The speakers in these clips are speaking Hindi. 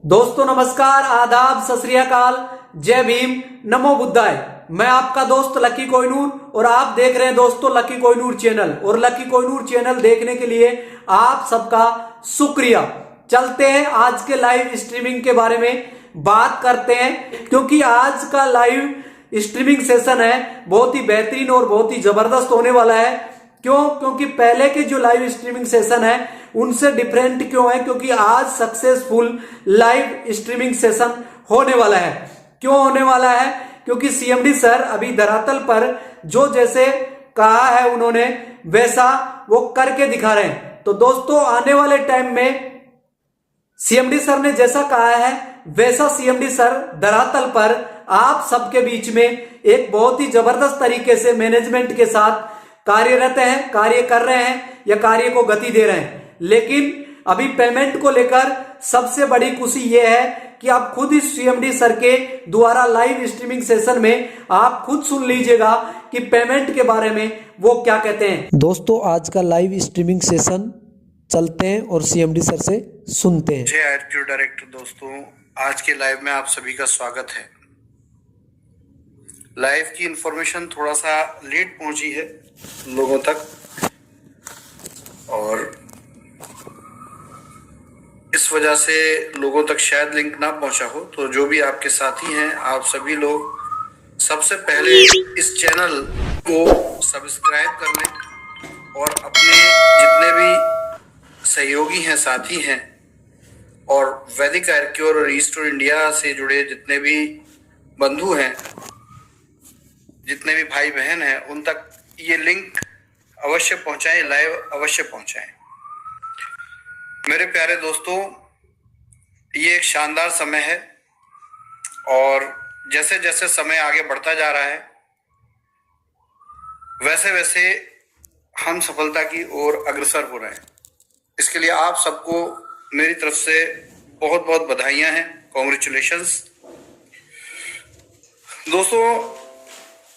दोस्तों नमस्कार, आदाब, सत श्री अकाल, जय भीम, नमो बुद्धाय। मैं आपका दोस्त लकी कोहिनूर और आप देख रहे हैं दोस्तों लकी कोहिनूर चैनल। और लकी कोहिनूर चैनल देखने के लिए आप सबका शुक्रिया। चलते हैं आज के लाइव स्ट्रीमिंग के बारे में बात करते हैं, क्योंकि आज का लाइव स्ट्रीमिंग सेशन है बहुत ही बेहतरीन और बहुत ही जबरदस्त होने वाला है। क्योंकि पहले के जो लाइव स्ट्रीमिंग सेशन है उनसे डिफरेंट क्यों है? क्योंकि आज सक्सेसफुल लाइव स्ट्रीमिंग सेशन होने वाला है। क्यों होने वाला है? क्योंकि सीएमडी सर अभी धरातल पर जो जैसे कहा है उन्होंने वैसा वो करके दिखा रहे हैं। तो दोस्तों आने वाले टाइम में सीएमडी सर ने जैसा कहा है वैसा सीएमडी सर धरातल पर आप सबके बीच में एक बहुत ही जबरदस्त तरीके से मैनेजमेंट के साथ कार्यरत हैं, कार्य कर रहे हैं या कार्य को गति दे रहे हैं। लेकिन अभी पेमेंट को लेकर सबसे बड़ी खुशी यह है कि आप खुद इस सीएमडी सर के द्वारा लाइव स्ट्रीमिंग सेशन में आप खुद सुन लीजिएगा कि पेमेंट के बारे में वो क्या कहते हैं। दोस्तों आज का लाइव स्ट्रीमिंग सेशन चलते हैं और सीएमडी सर से सुनते हैं। जय आरपीओ डायरेक्टर दोस्तों, आज के लाइव में आप सभी का स्वागत है। लाइव की इंफॉर्मेशन थोड़ा सा लेट पहुंची है लोगों तक और इस वजह से लोगों तक शायद लिंक ना पहुंचा हो। तो जो भी आपके साथी हैं, आप सभी लोग सबसे पहले इस चैनल को सब्सक्राइब कर लें और अपने जितने भी सहयोगी हैं, साथी हैं और वैदिक आर्क्योर और ईस्टर्न इंडिया से जुड़े जितने भी बंधु हैं, जितने भी भाई बहन हैं, उन तक ये लिंक अवश्य पहुंचाएं, लाइव अवश्य पहुंचाएं। मेरे प्यारे दोस्तों, ये एक शानदार समय है और जैसे जैसे समय आगे बढ़ता जा रहा है वैसे वैसे हम सफलता की ओर अग्रसर हो रहे हैं। इसके लिए आप सबको मेरी तरफ से बहुत बहुत बधाइयां हैं, कॉन्ग्रेचुलेशंस। दोस्तों,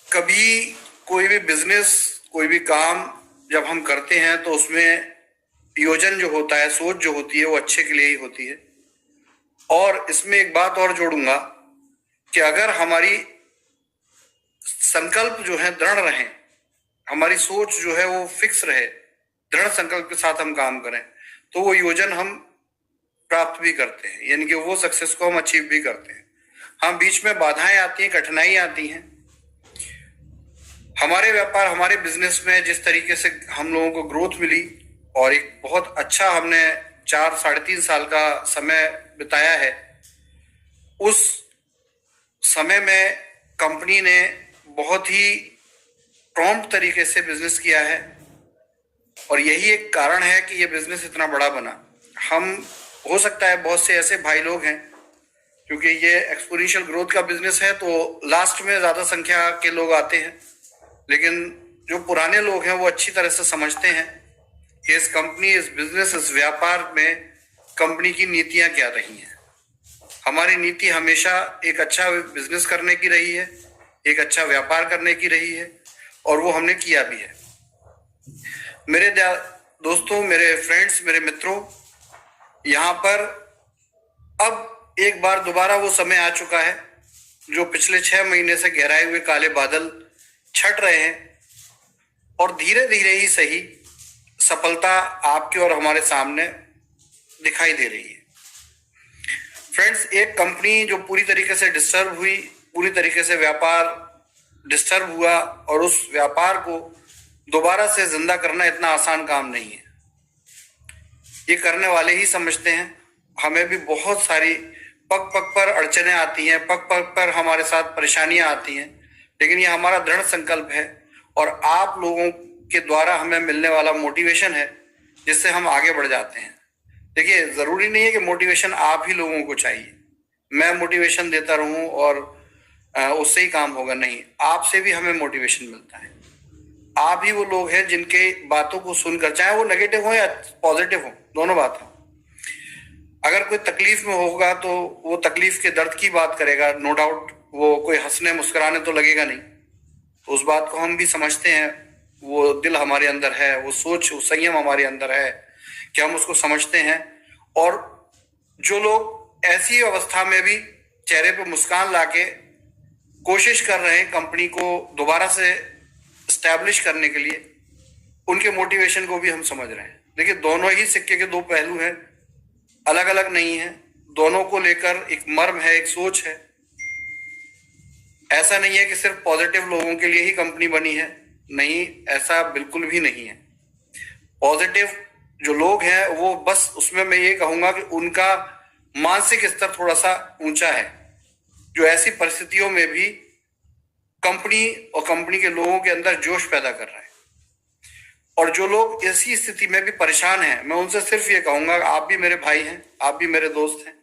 कभी कोई भी बिजनेस, कोई भी काम जब हम करते हैं तो उसमें योजन जो होता है, सोच जो होती है, वो अच्छे के लिए ही होती है। और इसमें एक बात और जोड़ूंगा कि अगर हमारी संकल्प जो है दृढ़ रहे, हमारी सोच जो है वो फिक्स रहे, दृढ़ संकल्प के साथ हम काम करें तो वो योजन हम प्राप्त भी करते हैं, यानी कि वो सक्सेस को हम अचीव भी करते हैं। हम बीच में बाधाएं आती हैं, कठिनाई आती हैं। हमारे व्यापार, हमारे बिजनेस में जिस तरीके से हम लोगों को ग्रोथ मिली और एक बहुत अच्छा हमने 4-3.5 साल का समय बिताया है, उस समय में कंपनी ने बहुत ही प्रॉम्प्ट तरीके से बिजनेस किया है और यही एक कारण है कि ये बिजनेस इतना बड़ा बना। हम हो सकता है बहुत से ऐसे भाई लोग हैं, क्योंकि ये एक्सपोनेंशियल ग्रोथ का बिजनेस है तो लास्ट में ज्यादा संख्या के लोग आते हैं, लेकिन जो पुराने लोग हैं वो अच्छी तरह से समझते हैं कि इस कंपनी, इस बिजनेस, इस व्यापार में कंपनी की नीतियां क्या रही हैं। हमारी नीति हमेशा एक अच्छा बिजनेस करने की रही है, एक अच्छा व्यापार करने की रही है और वो हमने किया भी है। मेरे दोस्तों, मेरे फ्रेंड्स, मेरे मित्रों, यहाँ पर अब एक बार दोबारा वो समय आ चुका है जो पिछले 6 महीने से गहराए हुए काले बादल छट रहे हैं और धीरे धीरे ही सही सफलता आपके और हमारे सामने दिखाई दे रही है। फ्रेंड्स, एक कंपनी जो पूरी तरीके से डिस्टर्ब हुई, पूरी तरीके से व्यापार डिस्टर्ब हुआ और उस व्यापार को दोबारा से जिंदा करना इतना आसान काम नहीं है। ये करने वाले ही समझते हैं। हमें भी बहुत सारी पग पग पर अड़चने आती हैं, पग पग पर हमारे साथ परेशानियां आती हैं, लेकिन ये हमारा दृढ़ संकल्प है और आप लोगों के द्वारा हमें मिलने वाला मोटिवेशन है जिससे हम आगे बढ़ जाते हैं। देखिए, जरूरी नहीं है कि मोटिवेशन आप ही लोगों को चाहिए, मैं मोटिवेशन देता रहूं और उससे ही काम होगा, नहीं, आपसे भी हमें मोटिवेशन मिलता है। आप ही वो लोग हैं जिनके बातों को सुनकर, चाहे वो नेगेटिव हो या पॉजिटिव हो, दोनों बात हो, अगर कोई तकलीफ में होगा तो वो तकलीफ के दर्द की बात करेगा, नो डाउट। वो कोई हंसने मुस्कुराने तो लगेगा नहीं। उस बात को हम भी समझते हैं, वो दिल हमारे अंदर है, वो सोच, वो संयम हमारे अंदर है कि हम उसको समझते हैं। और जो लोग ऐसी अवस्था में भी चेहरे पे मुस्कान लाके कोशिश कर रहे हैं कंपनी को दोबारा से स्टैब्लिश करने के लिए, उनके मोटिवेशन को भी हम समझ रहे हैं। देखिए, दोनों ही सिक्के के दो पहलू हैं, अलग अलग नहीं है। दोनों को लेकर एक मर्म है, एक सोच है। ऐसा नहीं है कि सिर्फ पॉजिटिव लोगों के लिए ही कंपनी बनी है, नहीं, ऐसा बिल्कुल भी नहीं है। पॉजिटिव जो लोग हैं वो बस, उसमें मैं ये कहूंगा कि उनका मानसिक स्तर थोड़ा सा ऊंचा है, जो ऐसी परिस्थितियों में भी कंपनी और कंपनी के लोगों के अंदर जोश पैदा कर रहे हैं। और जो लोग ऐसी स्थिति में भी परेशान हैं, मैं उनसे सिर्फ ये कहूंगा, आप भी मेरे भाई हैं, आप भी मेरे दोस्त हैं।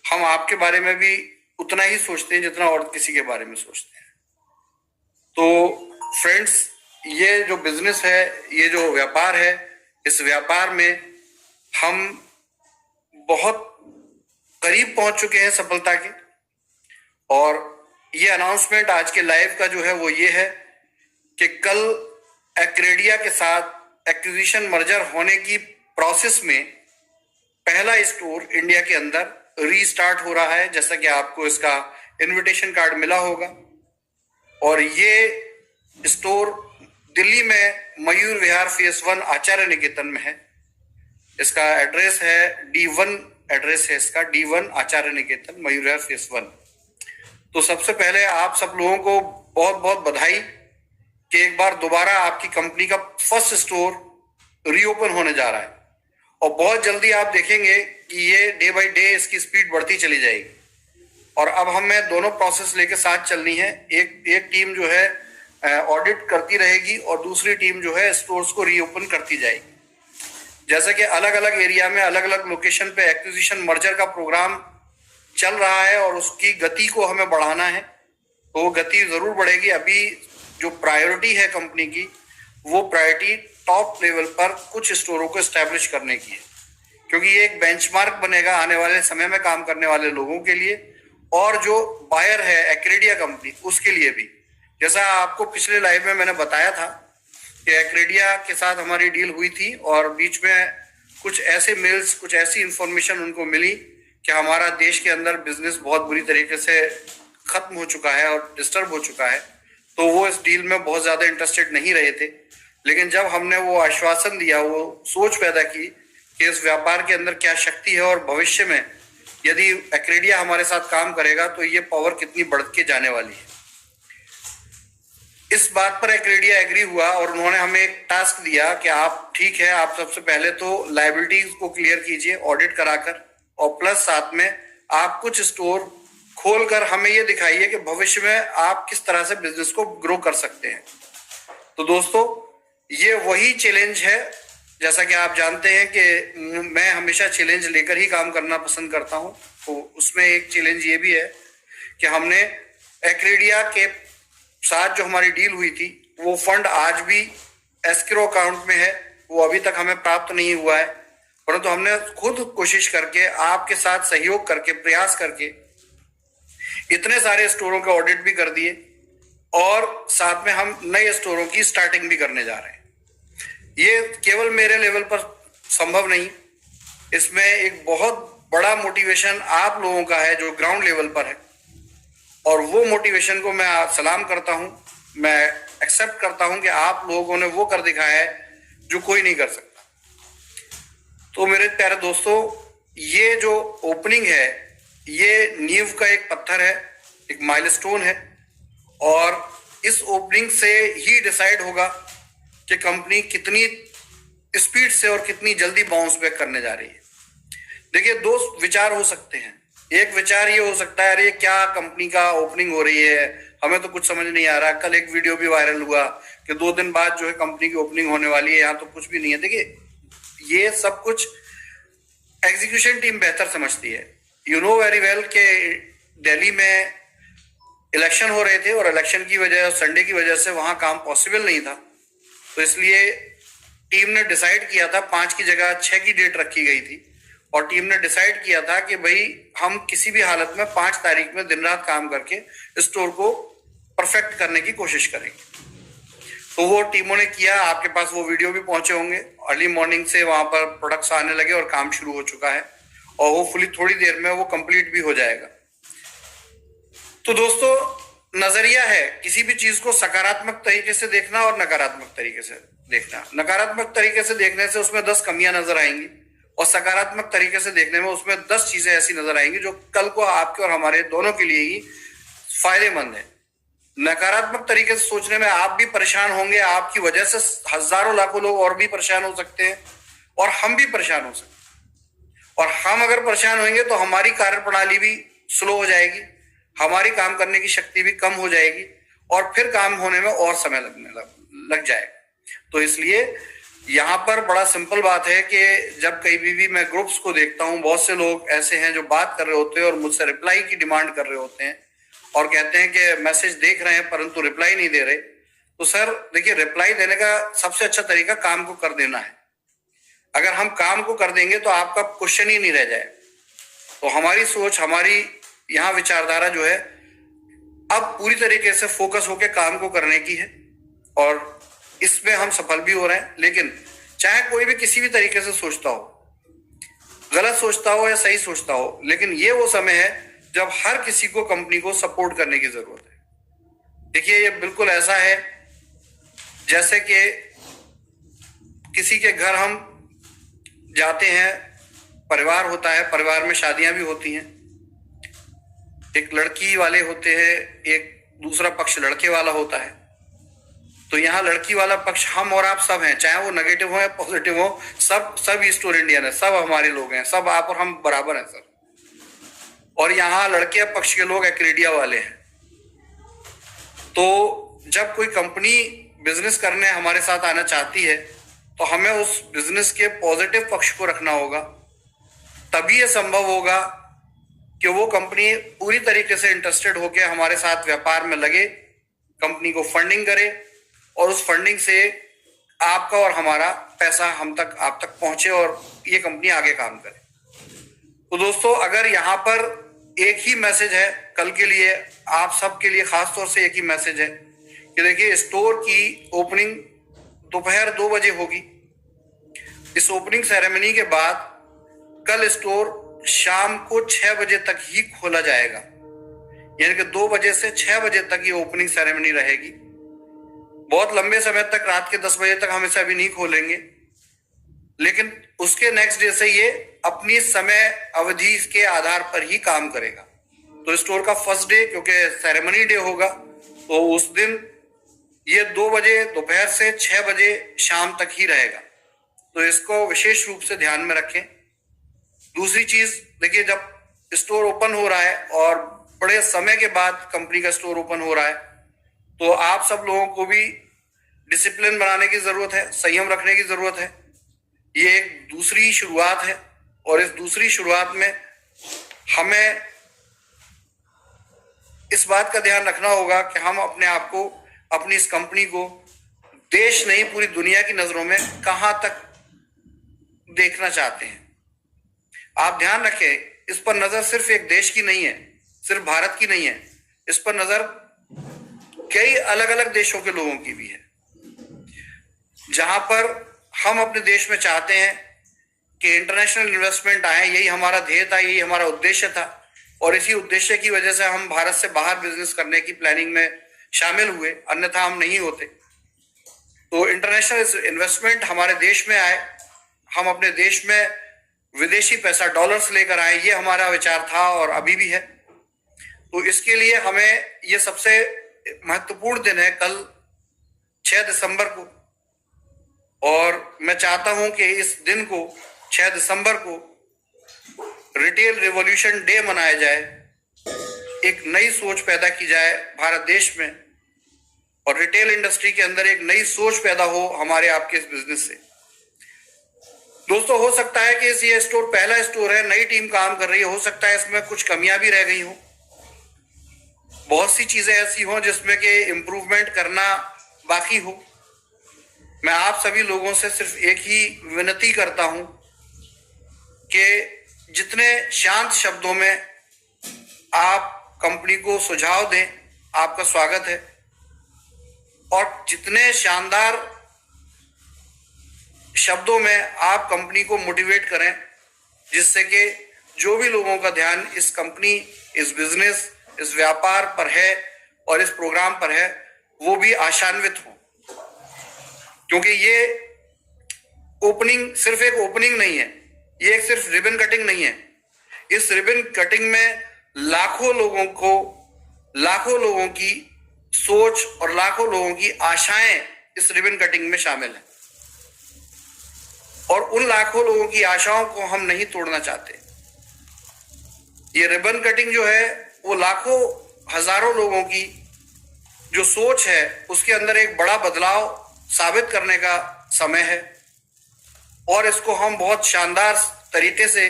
हम आपके बारे में भी उतना ही सोचते हैं जितना और किसी के बारे में सोचते हैं। तो फ्रेंड्स, ये जो बिजनेस है, ये जो व्यापार है, इस व्यापार में हम बहुत करीब पहुंच चुके हैं सफलता के। और ये अनाउंसमेंट आज के लाइव का जो है वो ये है कि कल एक्रेडिया के साथ एक्विजिशन मर्जर होने की प्रोसेस में पहला स्टोर इंडिया के अंदर रीस्टार्ट हो रहा है, जैसा कि आपको इसका इनविटेशन कार्ड मिला होगा। और ये स्टोर दिल्ली में मयूर विहार फेस 1 आचार्य निकेतन में है। इसका एड्रेस है D1, एड्रेस है इसका D1 आचार्य निकेतन, मयूर विहार फेस 1। तो सबसे पहले आप सब लोगों को बहुत बहुत बधाई कि एक बार दोबारा आपकी कंपनी का फर्स्ट स्टोर रीओपन होने जा रहा है। और बहुत जल्दी आप देखेंगे कि ये डे बाय डे इसकी स्पीड बढ़ती चली जाएगी। और अब हमें दोनों प्रोसेस लेके साथ चलनी है। एक टीम जो है ऑडिट करती रहेगी और दूसरी टीम जो है स्टोर्स को रीओपन करती जाएगी। जैसा कि अलग अलग एरिया में अलग अलग लोकेशन पे एक्विजिशन मर्जर का प्रोग्राम चल रहा है और उसकी गति को हमें बढ़ाना है, तो वो गति जरूर बढ़ेगी। अभी जो प्रायोरिटी है कंपनी की, वो प्रायोरिटी टॉप लेवल पर कुछ स्टोरों को एस्टैब्लिश करने की है, क्योंकि ये एक बेंचमार्क बनेगा आने वाले समय में काम करने वाले लोगों के लिए और जो बायर है एक्रेडिया कंपनी, उसके लिए भी। जैसा आपको पिछले लाइव में मैंने बताया था कि एक्रेडिया के साथ हमारी डील हुई थी और बीच में कुछ ऐसे मेल्स, कुछ ऐसी इंफॉर्मेशन उनको मिली कि हमारा देश के अंदर बिजनेस बहुत बुरी तरीके से खत्म हो चुका है और डिस्टर्ब हो चुका है। तो वो इस डील में बहुत ज्यादा इंटरेस्टेड नहीं रहे थे। लेकिन जब हमने वो आश्वासन दिया, वो सोच पैदा की कि इस व्यापार के अंदर क्या शक्ति है और भविष्य में यदि एक्रेडिया हमारे साथ काम करेगा तो ये पावर कितनी बढ़ के जाने वाली है, इस बात पर एक्रेडिया एग्री हुआ। और उन्होंने हमें एक टास्क दिया कि आप, ठीक है, आप सबसे पहले तो लायबिलिटीज को क्लियर कीजिए ऑडिट कराकर, और प्लस साथ में आप कुछ स्टोर खोलकर हमें ये दिखाइए कि भविष्य में आप किस तरह से बिजनेस को ग्रो कर सकते हैं। तो दोस्तों, ये वही चैलेंज है। जैसा कि आप जानते हैं कि मैं हमेशा चैलेंज लेकर ही काम करना पसंद करता हूं। तो उसमें एक चैलेंज ये भी है कि हमने एक्रेडिया के साथ जो हमारी डील हुई थी, वो फंड आज भी एस्क्रो अकाउंट में है, वो अभी तक हमें प्राप्त नहीं हुआ है। परंतु हमने खुद कोशिश करके, आपके साथ सहयोग करके, प्रयास करके इतने सारे स्टोरों के ऑडिट भी कर दिए और साथ में हम नए स्टोरों की स्टार्टिंग भी करने जा रहे हैं। ये केवल मेरे लेवल पर संभव नहीं, इसमें एक बहुत बड़ा मोटिवेशन आप लोगों का है जो ग्राउंड लेवल पर है। और वो मोटिवेशन को मैं सलाम करता हूं, मैं एक्सेप्ट करता हूं कि आप लोगों ने वो कर दिखाया है जो कोई नहीं कर सकता। तो मेरे प्यारे दोस्तों, ये जो ओपनिंग है, ये नींव का एक पत्थर है, एक माइलस्टोन है। और इस ओपनिंग से ही डिसाइड होगा कि कंपनी कितनी स्पीड से और कितनी जल्दी बाउंस बैक करने जा रही है। देखिए, दो विचार हो सकते हैं। एक विचार ये हो सकता है, अरे क्या कंपनी का ओपनिंग हो रही है, हमें तो कुछ समझ नहीं आ रहा। कल एक वीडियो भी वायरल हुआ कि 2 दिन बाद जो है कंपनी की ओपनिंग होने वाली है, यहाँ तो कुछ भी नहीं है। देखिए, ये सब कुछ एग्जीक्यूशन टीम बेहतर समझती है। यू नो वेरी वेल कि दिल्ली में इलेक्शन हो रहे थे और इलेक्शन की वजह, संडे की वजह से वहां काम पॉसिबल नहीं था। तो इसलिए टीम ने डिसाइड किया था, 5 की जगह 6 की डेट रखी गई थी। और टीम ने डिसाइड किया था कि भाई हम किसी भी हालत में 5 तारीख में दिन रात काम करके स्टोर को परफेक्ट करने की कोशिश करेंगे। तो वो टीमों ने किया। आपके पास वो वीडियो भी पहुंचे होंगे। अर्ली मॉर्निंग से वहां पर प्रोडक्ट्स आने लगे और काम शुरू हो चुका है। और होपफुली थोड़ी देर में वो कंप्लीट भी हो जाएगा। तो दोस्तों, नजरिया है किसी भी चीज को सकारात्मक तरीके से देखना और नकारात्मक तरीके से देखना। नकारात्मक तरीके से देखने से उसमें 10 कमियां नजर आएंगी और सकारात्मक तरीके से देखने में उसमें 10 चीजें ऐसी नजर आएंगी जो कल को आपके और हमारे दोनों के लिए ही फायदेमंद है। नकारात्मक तरीके से सोचने में आप भी परेशान होंगे, आपकी वजह से हजारों लाखों लोग और भी परेशान हो सकते हैं और हम भी परेशान हो सकते हैं। और हम अगर परेशान होंगे तो हमारी कार्य प्रणाली भी स्लो हो जाएगी, हमारी काम करने की शक्ति भी कम हो जाएगी और फिर काम होने में और समय लग जाएगा। तो इसलिए यहाँ पर बड़ा सिंपल बात है कि जब कहीं भी मैं ग्रुप्स को देखता हूँ, बहुत से लोग ऐसे हैं जो बात कर रहे होते हैं और मुझसे रिप्लाई की डिमांड कर रहे होते हैं और कहते हैं कि मैसेज देख रहे हैं परंतु रिप्लाई नहीं दे रहे। तो सर देखिए, रिप्लाई देने का सबसे अच्छा तरीका काम को कर देना है। अगर हम काम को कर देंगे तो आपका क्वेश्चन ही नहीं रह जाए। तो हमारी सोच, हमारी यहाँ विचारधारा जो है अब पूरी तरीके से फोकस होकर काम को करने की है और इसमें हम सफल भी हो रहे हैं। लेकिन चाहे कोई भी किसी भी तरीके से सोचता हो, गलत सोचता हो या सही सोचता हो, लेकिन ये वो समय है जब हर किसी को कंपनी को सपोर्ट करने की जरूरत है। देखिए, ये बिल्कुल ऐसा है जैसे कि किसी के घर हम जाते हैं, परिवार होता है, परिवार में शादियां भी होती हैं, एक लड़की वाले होते हैं, एक दूसरा पक्ष लड़के वाला होता है। तो यहाँ लड़की वाला पक्ष हम और आप सब हैं, चाहे वो नेगेटिव हो या पॉजिटिव हो, सब ईस्ट और इंडियन है, सब हमारे लोग हैं, सब आप और हम बराबर हैं सर। और यहाँ लड़के पक्ष के लोग एक्रेडिया वाले हैं। तो जब कोई कंपनी बिजनेस करने हमारे साथ आना चाहती है तो हमें उस बिजनेस के पॉजिटिव पक्ष को रखना होगा, तभी ये संभव होगा कि वो कंपनी पूरी तरीके से इंटरेस्टेड होकर हमारे साथ व्यापार में लगे, कंपनी को फंडिंग करे और उस फंडिंग से आपका और हमारा पैसा आप तक पहुंचे और ये कंपनी आगे काम करे। तो दोस्तों, अगर यहाँ पर एक ही मैसेज है कल के लिए, आप सबके लिए खास तौर से एक ही मैसेज है कि देखिए, स्टोर की ओपनिंग दोपहर 2 बजे होगी। इस ओपनिंग सेरेमनी के बाद कल स्टोर शाम को 6 बजे तक ही खोला जाएगा, यानी कि 2 बजे से 6 बजे तक ये ओपनिंग सेरेमनी रहेगी। बहुत लंबे समय तक, रात के 10 बजे तक हम इसे अभी नहीं खोलेंगे, लेकिन उसके नेक्स्ट डे से ये अपनी समय अवधि के आधार पर ही काम करेगा। तो स्टोर का फर्स्ट डे, क्योंकि सेरेमनी डे होगा, तो उस दिन ये 2 बजे दोपहर से 6 बजे शाम तक ही रहेगा। तो इसको विशेष रूप से ध्यान में रखें। दूसरी चीज देखिए, जब स्टोर ओपन हो रहा है और बड़े समय के बाद कंपनी का स्टोर ओपन हो रहा है, तो आप सब लोगों को भी डिसिप्लिन बनाने की जरूरत है, संयम रखने की जरूरत है। ये एक दूसरी शुरुआत है और इस दूसरी शुरुआत में हमें इस बात का ध्यान रखना होगा कि हम अपने आप को, अपनी इस कंपनी को देश नहीं पूरी दुनिया की नजरों में कहां तक देखना चाहते हैं। आप ध्यान रखें, इस पर नजर सिर्फ एक देश की नहीं है, सिर्फ भारत की नहीं है, इस पर नजर कई अलग अलग देशों के लोगों की भी है, जहां पर हम अपने देश में चाहते हैं कि इंटरनेशनल इन्वेस्टमेंट आए। यही हमारा ध्येय था, यही हमारा उद्देश्य था और इसी उद्देश्य की वजह से हम भारत से बाहर बिजनेस करने की प्लानिंग में शामिल हुए, अन्यथा हम नहीं होते। तो इंटरनेशनल इन्वेस्टमेंट हमारे देश में आए, हम अपने देश में विदेशी पैसा डॉलर्स लेकर आए, ये हमारा विचार था और अभी भी है। तो इसके लिए हमें ये सबसे महत्वपूर्ण दिन है कल 6 दिसंबर को, और मैं चाहता हूं कि इस दिन को 6 दिसंबर को रिटेल रिवॉल्यूशन डे मनाया जाए, एक नई सोच पैदा की जाए भारत देश में और रिटेल इंडस्ट्री के अंदर एक नई सोच पैदा हो हमारे आपके इस बिजनेस से। दोस्तों, हो सकता है कि ये स्टोर पहला स्टोर है, नई टीम काम कर रही है, हो सकता है इसमें कुछ कमियां भी रह गई हो, बहुत सी चीजें ऐसी हों जिसमें कि इम्प्रूवमेंट करना बाकी हो। मैं आप सभी लोगों से सिर्फ एक ही विनती करता हूं कि जितने शांत शब्दों में आप कंपनी को सुझाव दें, आपका स्वागत है, और जितने शानदार शब्दों में आप कंपनी को मोटिवेट करें जिससे कि जो भी लोगों का ध्यान इस कंपनी, इस बिजनेस, इस व्यापार पर है और इस प्रोग्राम पर है, वो भी आशान्वित हो, क्योंकि ये ओपनिंग सिर्फ एक ओपनिंग नहीं है, ये एक सिर्फ रिबन कटिंग नहीं है। इस रिबन कटिंग में लाखों लोगों की सोच और लाखों लोगों की आशाएं इस रिबन कटिंग में शामिल हैं, और उन लाखों लोगों की आशाओं को हम नहीं तोड़ना चाहते। ये रिबन कटिंग जो है वो लाखों हजारों लोगों की जो सोच है उसके अंदर एक बड़ा बदलाव साबित करने का समय है, और इसको हम बहुत शानदार तरीके से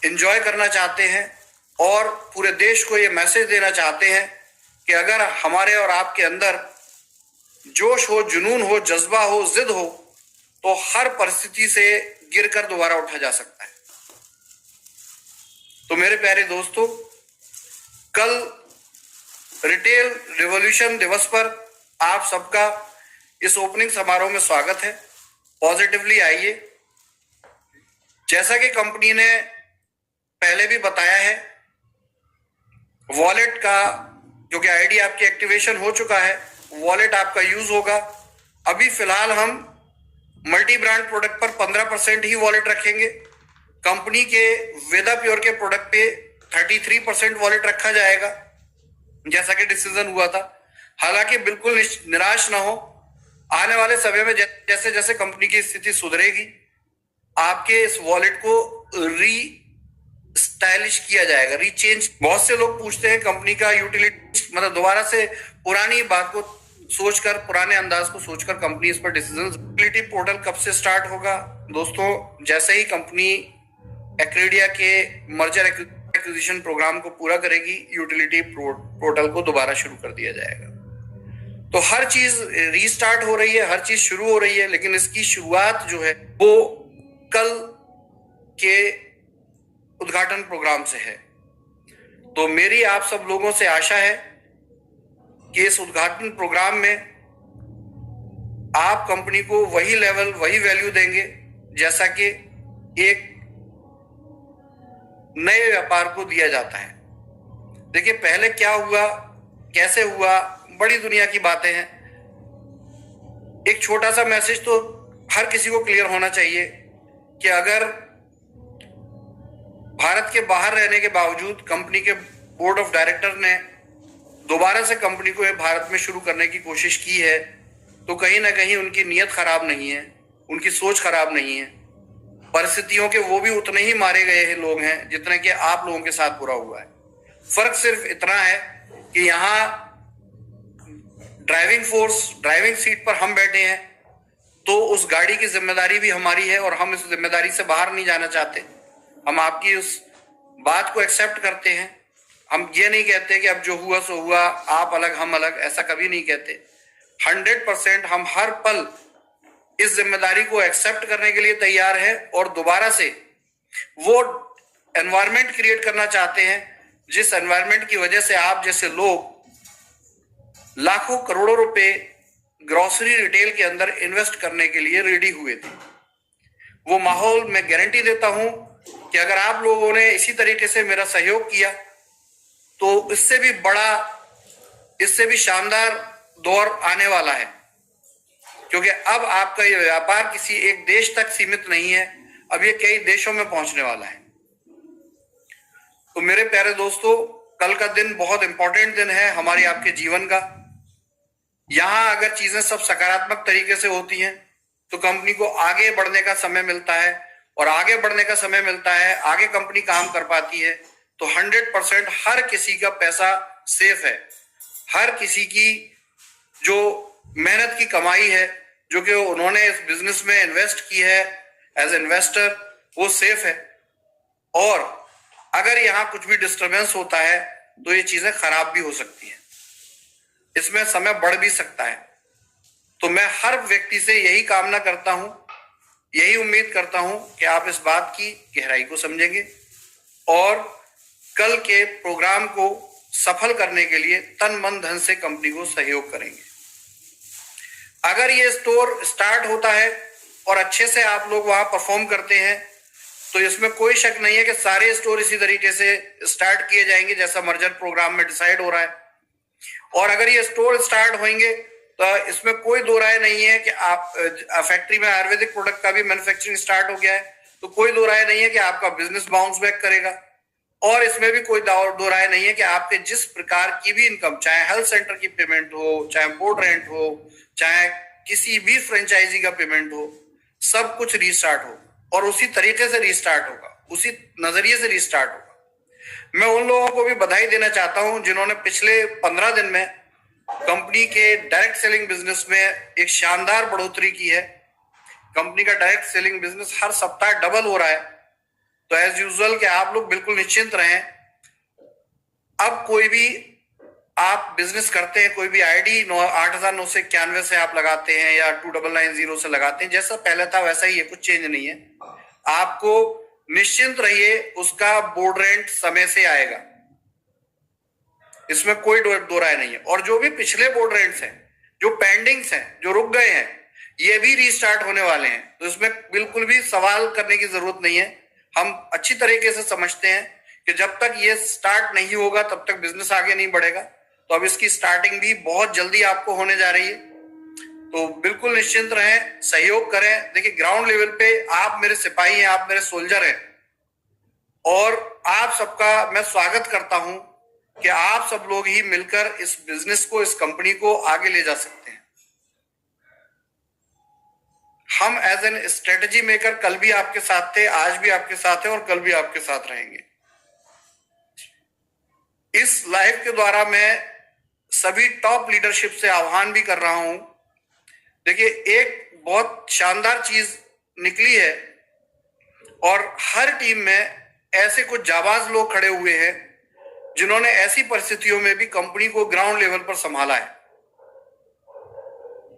एंजॉय करना चाहते हैं और पूरे देश को ये मैसेज देना चाहते हैं कि अगर हमारे और आपके अंदर जोश हो, जुनून हो, जज्बा हो, जिद हो, तो हर परिस्थिति से गिरकर दोबारा उठा जा सकता है। तो मेरे प्यारे दोस्तों, कल रिटेल रिवॉल्यूशन दिवस पर आप सबका इस ओपनिंग समारोह में स्वागत है। पॉजिटिवली आइए। जैसा कि कंपनी ने पहले भी बताया है, वॉलेट का जो कि आईडी आपकी एक्टिवेशन हो चुका है, वॉलेट आपका यूज होगा। अभी फिलहाल हम मल्टी ब्रांड प्रोडक्ट पर 15% ही वॉलेट रखेंगे। कंपनी के वेदा प्योर के प्रोडक्ट पे 33% वॉलेट रखा जाएगा, जैसा कि डिसीजन हुआ था। हालांकि बिल्कुल निराश ना हो, आने वाले समय में जैसे जैसे कंपनी की स्थिति सुधरेगी, आपके इस वॉलेट को स्टाइलिश किया जाएगा, रीचेंज। बहुत से लोग पूछते हैं कंपनी का यूटिलिटी, मतलब दोबारा से पुरानी बात को सोचकर, पुराने अंदाज को सोचकर कंपनी इस पर डिसीजन। यूटिलिटी पोर्टल कब से स्टार्ट होगा दोस्तों? जैसे ही कंपनी एक्रेडिया के मर्जर एक्विजिशन प्रोग्राम को पूरा करेगी, यूटिलिटी पोर्टल को दोबारा शुरू कर दिया जाएगा। तो हर चीज रीस्टार्ट हो रही है, हर चीज शुरू हो रही है, लेकिन इसकी शुरुआत जो है वो कल के उद्घाटन प्रोग्राम से है। तो मेरी आप सब लोगों से आशा है कि इस उद्घाटन प्रोग्राम में आप कंपनी को वही लेवल, वही वैल्यू देंगे जैसा कि एक नए व्यापार को दिया जाता है। देखिए, पहले क्या हुआ, कैसे हुआ, बड़ी दुनिया की बातें हैं। एक छोटा सा मैसेज तो हर किसी को क्लियर होना चाहिए कि अगर भारत के बाहर रहने के बावजूद कंपनी के बोर्ड ऑफ डायरेक्टर ने दोबारा से कंपनी को भारत में शुरू करने की कोशिश की है, तो कहीं ना कहीं उनकी नीयत खराब नहीं है, उनकी सोच खराब नहीं है। परिस्थितियों के वो भी उतने ही मारे गए हैं लोग हैं जितने कि आप लोगों के साथ बुरा हुआ है। फर्क सिर्फ इतना है कि यहाँ ड्राइविंग सीट पर हम बैठे हैं, तो उस गाड़ी की जिम्मेदारी भी हमारी है और हम इस जिम्मेदारी से बाहर नहीं जाना चाहते। हम आपकी उस बात को एक्सेप्ट करते हैं। हम ये नहीं कहते कि अब जो हुआ सो हुआ, आप अलग हम अलग, ऐसा कभी नहीं कहते। 100% हम हर पल इस जिम्मेदारी को एक्सेप्ट करने के लिए तैयार हैं और दोबारा से वो एनवायरनमेंट क्रिएट करना चाहते हैं जिस एनवायरनमेंट की वजह से आप जैसे लोग लाखों करोड़ों रुपए ग्रोसरी रिटेल के अंदर इन्वेस्ट करने के लिए रेडी हुए थे। वो माहौल मैं गारंटी देता हूं कि अगर आप लोगों ने इसी तरीके से मेरा सहयोग किया तो इससे भी बड़ा, इससे भी शानदार दौर आने वाला है, क्योंकि अब आपका ये व्यापार किसी एक देश तक सीमित नहीं है, अब ये कई देशों में पहुंचने वाला है। तो मेरे प्यारे दोस्तों, कल का दिन बहुत इंपॉर्टेंट दिन है हमारे आपके जीवन का। यहां अगर चीजें सब सकारात्मक तरीके से होती हैं तो कंपनी को आगे बढ़ने का समय मिलता है, और आगे बढ़ने का समय मिलता है, आगे कंपनी काम कर पाती है। तो 100% हर किसी का पैसा सेफ है, हर किसी की जो मेहनत की कमाई है, जो कि उन्होंने इस बिजनेस में इन्वेस्ट की है एज इन्वेस्टर, वो सेफ है। और अगर यहाँ कुछ भी डिस्टरबेंस होता है तो ये चीजें खराब भी हो सकती है, इसमें समय बढ़ भी सकता है। तो मैं हर व्यक्ति से यही कामना करता हूं, यही उम्मीद करता हूं कि आप इस बात की गहराई को समझेंगे और कल के प्रोग्राम को सफल करने के लिए तन मन धन से कंपनी को सहयोग करेंगे। अगर ये स्टोर स्टार्ट होता है और अच्छे से आप लोग वहां परफॉर्म करते हैं तो इसमें कोई शक नहीं है कि सारे स्टोर इसी तरीके से स्टार्ट किए जाएंगे जैसा मर्जर प्रोग्राम में डिसाइड हो रहा है। और अगर ये स्टोर स्टार्ट होंगे तो इसमें कोई दो राय नहीं है कि आप फैक्ट्री में आयुर्वेदिक प्रोडक्ट का भी मैन्युफैक्चरिंग स्टार्ट हो गया है, तो कोई दो राय नहीं है कि आपका बिजनेस बाउंस बैक करेगा। और इसमें भी कोई दो राय नहीं है कि आपके जिस प्रकार की भी इनकम, चाहे हेल्थ सेंटर की पेमेंट हो, चाहे बोर्ड रेंट हो, चाहे किसी भी फ्रेंचाइजी का पेमेंट हो, सब कुछ रीस्टार्ट हो और उसी तरीके से रीस्टार्ट होगा, उसी नजरिए से रीस्टार्ट होगा। मैं उन लोगों को भी बधाई देना चाहता हूं जिन्होंने पिछले 15 दिन में कंपनी के डायरेक्ट सेलिंग बिजनेस में एक शानदार बढ़ोतरी की है। कंपनी का डायरेक्ट सेलिंग बिजनेस हर सप्ताह डबल हो रहा है। तो एज यूजुअल कि आप लोग बिल्कुल निश्चिंत रहें। अब कोई भी आप बिजनेस करते हैं, कोई भी आईडी 8991 से आप लगाते हैं या 2990 से लगाते हैं, जैसा पहले था वैसा ही है, कुछ चेंज नहीं है। आपको निश्चिंत रहिए, उसका बोर्ड रेंट समय से आएगा, इसमें कोई दो राय नहीं है। और जो भी पिछले बोर्ड रेंट्स हैं, जो पेंडिंग्स हैं, जो रुक गए हैं, ये भी रीस्टार्ट होने वाले हैं। तो इसमें बिल्कुल भी सवाल करने की जरूरत नहीं है। हम अच्छी तरीके से समझते हैं कि जब तक ये स्टार्ट नहीं होगा तब तक बिजनेस आगे नहीं बढ़ेगा। तो अब इसकी स्टार्टिंग भी बहुत जल्दी आपको होने जा रही है। तो बिल्कुल निश्चिंत रहें, सहयोग करें। देखिए, ग्राउंड लेवल पे आप मेरे सिपाही हैं, आप मेरे सोल्जर हैं, और आप सबका मैं स्वागत करता हूं कि आप सब लोग ही मिलकर इस बिजनेस को, इस कंपनी को आगे ले जा सकते हैं। हम एज एन स्ट्रेटेजी मेकर कल भी आपके साथ थे, आज भी आपके साथ हैं और कल भी आपके साथ रहेंगे। इस लाइव के द्वारा मैं सभी टॉप लीडरशिप से आह्वान भी कर रहा हूं। देखिए, एक बहुत शानदार चीज निकली है और हर टीम में ऐसे कुछ जाबाज लोग खड़े हुए हैं जिन्होंने ऐसी परिस्थितियों में भी कंपनी को ग्राउंड लेवल पर संभाला है।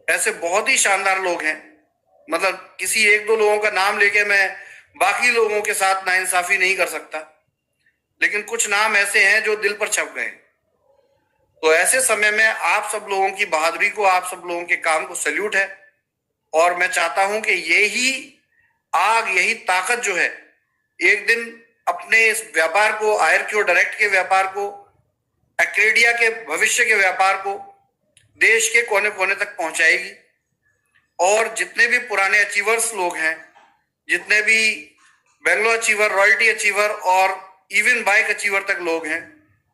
ऐसे बहुत ही शानदार लोग हैं। मतलब किसी एक दो लोगों का नाम लेके मैं बाकी लोगों के साथ नाइंसाफी नहीं कर सकता, लेकिन कुछ नाम ऐसे हैं जो दिल पर छप गए। तो ऐसे समय में आप सब लोगों की बहादुरी को, आप सब लोगों के काम को सैल्यूट है। और मैं चाहता हूं कि यही आग, यही ताकत जो है, एक दिन अपने इस व्यापार को, आयरक्योर डायरेक्ट के व्यापार को, एक्रेडिया के भविष्य के व्यापार को देश के कोने कोने तक पहुंचाएगी। और जितने भी पुराने अचीवर्स लोग हैं, जितने भी बेंगलोर अचीवर, रॉयल्टी अचीवर और इवन बाइक अचीवर तक लोग हैं,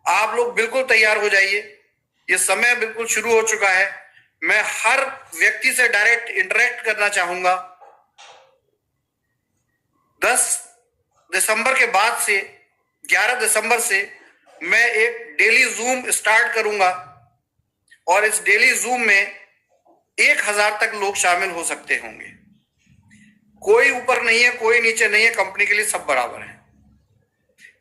आप लोग बिल्कुल तैयार हो जाइए। ये समय बिल्कुल शुरू हो चुका है। मैं हर व्यक्ति से डायरेक्ट इंटरेक्ट करना चाहूंगा। 10 दिसंबर के बाद से 11 दिसंबर से मैं एक डेली जूम स्टार्ट करूंगा और इस डेली जूम में 1000 तक लोग शामिल हो सकते होंगे। कोई ऊपर नहीं है, कोई नीचे नहीं है, कंपनी के लिए सब बराबर है।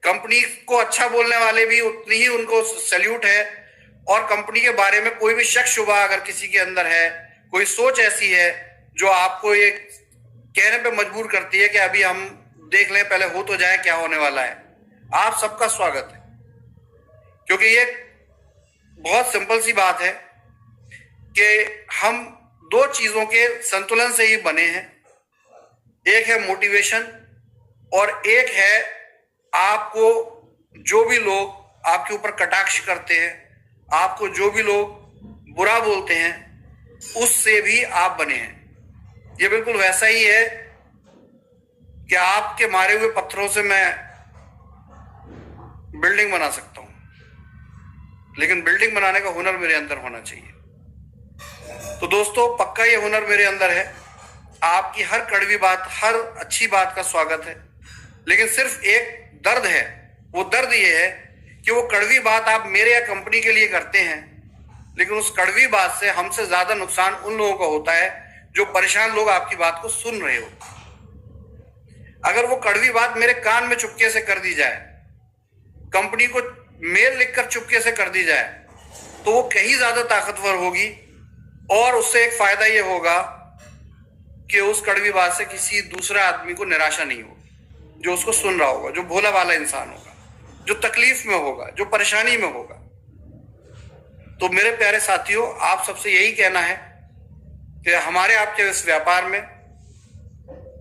कंपनी को अच्छा बोलने वाले भी उतनी ही उनको सैल्यूट है, और कंपनी के बारे में कोई भी शक शुबा अगर किसी के अंदर है, कोई सोच ऐसी है जो आपको ये कहने पे मजबूर करती है कि अभी हम देख लें, पहले हो तो जाए क्या होने वाला है, आप सबका स्वागत है। क्योंकि ये बहुत सिंपल सी बात है कि हम दो चीजों के संतुलन से ही बने हैं। एक है मोटिवेशन और एक है आपको जो भी लोग आपके ऊपर कटाक्ष करते हैं, आपको जो भी लोग बुरा बोलते हैं, उससे भी आप बने हैं। ये बिल्कुल वैसा ही है कि आपके मारे हुए पत्थरों से मैं बिल्डिंग बना सकता हूं, लेकिन बिल्डिंग बनाने का हुनर मेरे अंदर होना चाहिए। तो दोस्तों, पक्का ये हुनर मेरे अंदर है। आपकी हर कड़वी बात, हर अच्छी बात का स्वागत है, लेकिन सिर्फ एक दर्द है। वो दर्द ये है कि वो कड़वी बात आप मेरे या कंपनी के लिए करते हैं, लेकिन उस कड़वी बात से हमसे ज्यादा नुकसान उन लोगों का होता है जो परेशान लोग आपकी बात को सुन रहे हो। अगर वो कड़वी बात मेरे कान में चुपके से कर दी जाए, कंपनी को मेल लिखकर चुपके से कर दी जाए, तो वो कहीं ज्यादा ताकतवर होगी। और उससे एक फायदा ये होगा कि उस कड़वी बात से किसी दूसरे आदमी को निराशा नहीं होगी, जो उसको सुन रहा होगा, जो भोला वाला इंसान होगा, जो तकलीफ में होगा, जो परेशानी में होगा। तो मेरे प्यारे साथियों, आप सबसे यही कहना है कि हमारे आपके इस व्यापार में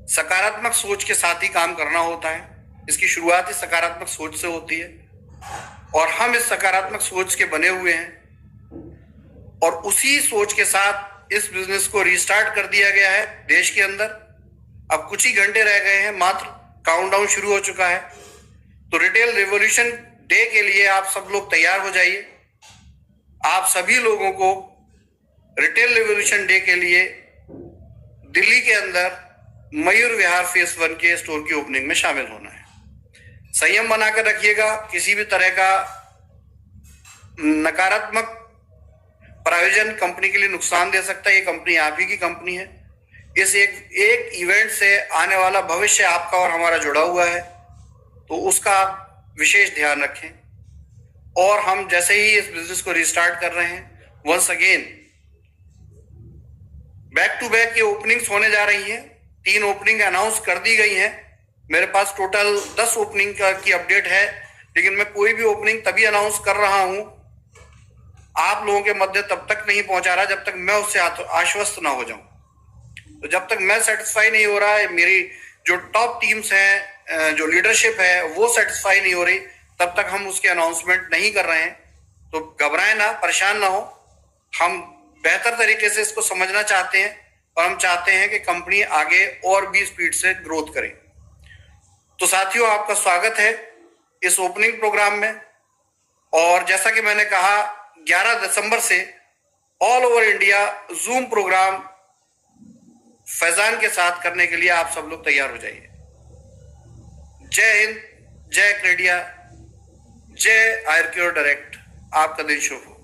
सकारात्मक सोच के साथ ही काम करना होता है। इसकी शुरुआत ही सकारात्मक सोच से होती है और हम इस सकारात्मक सोच के बने हुए हैं और उसी सोच के साथ इस बिजनेस को रीस्टार्ट कर दिया गया है देश के अंदर। अब कुछ ही घंटे रह गए हैं, मात्र काउंटडाउन शुरू हो चुका है। तो रिटेल रिवॉल्यूशन डे के लिए आप सब लोग तैयार हो जाइए। आप सभी लोगों को रिटेल रिवॉल्यूशन डे के लिए दिल्ली के अंदर मयूर विहार फेस 1 के स्टोर की ओपनिंग में शामिल होना है। संयम बनाकर रखिएगा, किसी भी तरह का नकारात्मक प्रायोजन कंपनी के लिए नुकसान दे सकता है। ये कंपनी आप ही की कंपनी है। इस एक इवेंट से आने वाला भविष्य आपका और हमारा जुड़ा हुआ है, तो उसका विशेष ध्यान रखें। और हम जैसे ही इस बिजनेस को रिस्टार्ट कर रहे हैं, once again back to back ये ओपनिंग्स होने जा रही हैं। 3 ओपनिंग अनाउंस कर दी गई हैं। मेरे पास टोटल 10 ओपनिंग की अपडेट है, लेकिन मैं कोई भी ओपनिंग तभी अनाउंस कर रहा हूं, आप लोगों के मध्य तब तक नहीं पहुंचा रहा जब तक मैं उससे आश्वस्त ना हो जाऊं। तो जब तक मैं सेटिस्फाई नहीं हो रहा है, मेरी जो टॉप टीम्स हैं, जो लीडरशिप है, वो सेटिस्फाई नहीं हो रही, तब तक हम उसके अनाउंसमेंट नहीं कर रहे हैं। तो घबराएं ना, परेशान ना हो। हम बेहतर तरीके से इसको समझना चाहते हैं और हम चाहते हैं कि कंपनी आगे और भी स्पीड से ग्रोथ करे। तो साथियों, आपका स्वागत है इस ओपनिंग प्रोग्राम में। और जैसा कि मैंने कहा, 11 दिसंबर से all over India zoom program Faizan के साथ करने के लिए आप सब लोग तैयार हो जाइए। जय हिंद, जय क्रेडिया, जय आयुर्क्योर डायरेक्ट। आपका दिन शुभ हो।